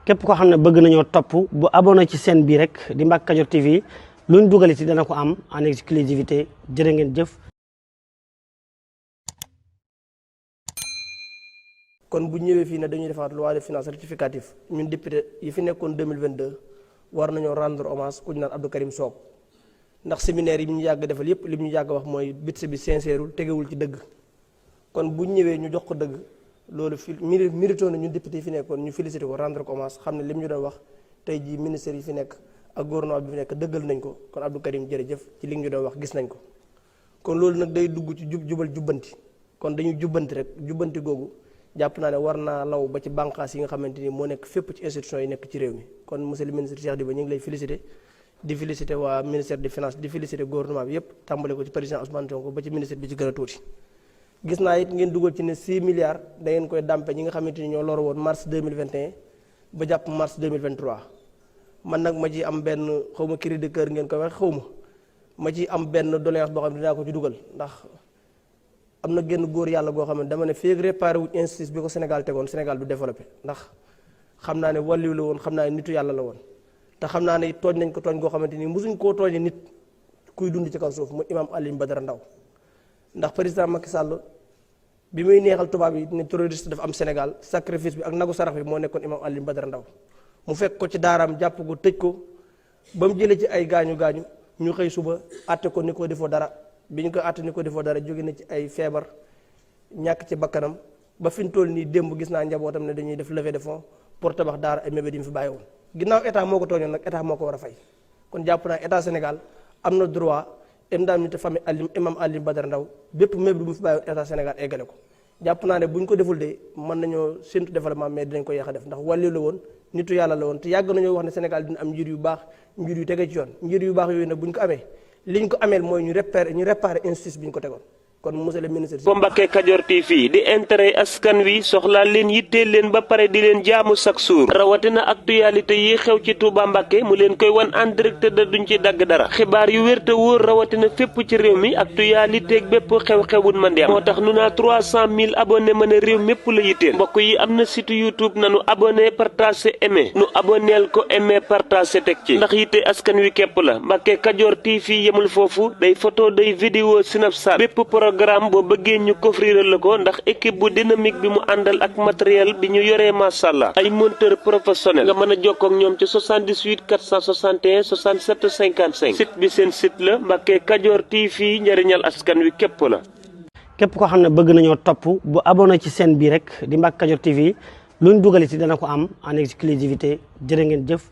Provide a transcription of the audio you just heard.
képp koo xam ne bëgg nañoo topp bu abonné ci chaîne bii rek di Mbacke Kadior TV luñ dugal ci dana ko am en exclusivité jërë ngeen jëf. kon bu ñëwee fii ne dañuy defaat loi de finances rectificative ñun député yi fi nekkoon 2022 war nañoo rendre hommage ku ñu naan Abdou Karim Sock ndax séminaire yi ñu yàgg defal yépp li ñu yàgg wax mooy budget bi sincèreul tegewul ci dëgg kon bu ñëwee ñu jox ko dëgg loolu fi mérito na ñun député yi fi nekkoon ñu félicité ko rendre hommage xam ne li mu ñu doon wax tey jii ministère yi fi nekk ak gouvernement bi fi nekk dëggal nañ ko kon Abdou Karim jërëjëf ci li ñu doon wax gis nañ ko kon loolu nag day dugg ci jubal jubbanti kon dañuy jubbanti rek jubbanti googu jàpp naa ne war naa law ba ci bànqaas yi nga xamante ni moo nekk fépp ci institution yi nekk ci réew mi kon monsieur le ministre Cheikh Diba ñu ngi lay félicité di félicité waa ministère des finances di félicité gouvernement bi yépp tàmbale ko ci président Ousmane Sonko ba ci ministre bi ci gën a tuuti gis naa it ngeen dugal ci ne 6 milliards da ngeen koy dàmpe ñi nga xamante ni ñoo lor woon mars 2021 ba jàpp mars 2023 man nag ma ci am benn xaw ma cri de cœur ngeen koy wax xaw ma ci am benn doléance boo xam ne dinaa ko ci dugal ndax am na génn góor yàlla goo xam ne dama ne feeg réparé wu injustice bi ko Sénégal tegoon Sénégal du développé ndax xam naa ne wàlliw la woon xam naa ne nitu yàlla la woon te xam naa ne tooñ nañ ko tooñ goo xamante ni mosuñ koo tooñe nit kuy dund ci kaw suuf mu imam Alioune Badara Ndao ndax président Macky Sall bi muy neexal tubaab yi ne terroriste dafa am Sénégal sacrifice bi ak nagu sarax bi moo nekkoon imam Alioune Badara Ndao mu fekk ko ci daaraam jàpp ko tëj ko ba mu jëlee ci ay gaañu ñu xëy suba àtte ko ni ko defoo dara bi ñu ko àtte ni ko defoo dara jóge na ci ay feebar ñàkk ci bakkanam ba fi ñu toll nii démb gis naa njabootam ne dañuy def levée de fonds pour tabax daara ay mébét yi mu fi bàyyi woon ginnaaw état moo ko tooñoon nag état moo ko war a fay kon jàpp naa état Sénégal am na droit indemnité famille imam Alioune Badara Ndao bépp mébét bu mu fi bàyyi woon état Sénégal eggale ko jàpp naa ne bu ñu ko deful de mën nañoo séntu développement mais dinañ ko yéex a def ndax wàllu la woon nitu yàlla la woon te yàgg nañoo wax ne Sénégal dina am njir yu baax njir yu tege ci yoon njir yu baax yooyu nag bu ñu ko amee liñ ko ameel mooy ñu réparer injustice bi ñu ko tegoon kon monsieur le ministre ko Mbacke Kadior TV di intérêt askan wi soxlaa leen yitteel leen ba pare di leen jaamu chaque jour rawatina actualité yi xew ci Touba Mbacke mu leen koy wan en direct da duñ ci dagg dara xibaar yu wér te wóor rawatina fépp ci réew mi actualité ak bépp xew-xewun ma ndi am moo tax nu naa 300 000 abonné mën a réew mépp la yitteel mbokk yi am na site YouTube nanu abonné partagé aimé nu abonneel ko aimé partagé teg ci ndax yitte askan wi képp la Mbacke Kadior TV yemul foofu day photo day vidéo Snapchat bépp programme boo bëggee ñu coffrir la ko ndax équipe bu dynamique bi mu àndal ak matériel bi ñu yoree masàllaa ay monteur professionnel nga mën a jokkoo ak ñoom ci 78 461 67 55 site bi seen site la Mbacke Kadior TV njëriñal askan wi képp la. képp koo xam ne bëgg nañoo topp bu abonné ci chaîne bii rek di Mbacke Kadior TV luñ dugal ci dana ko am en exclusivité jërë ngeen jëf.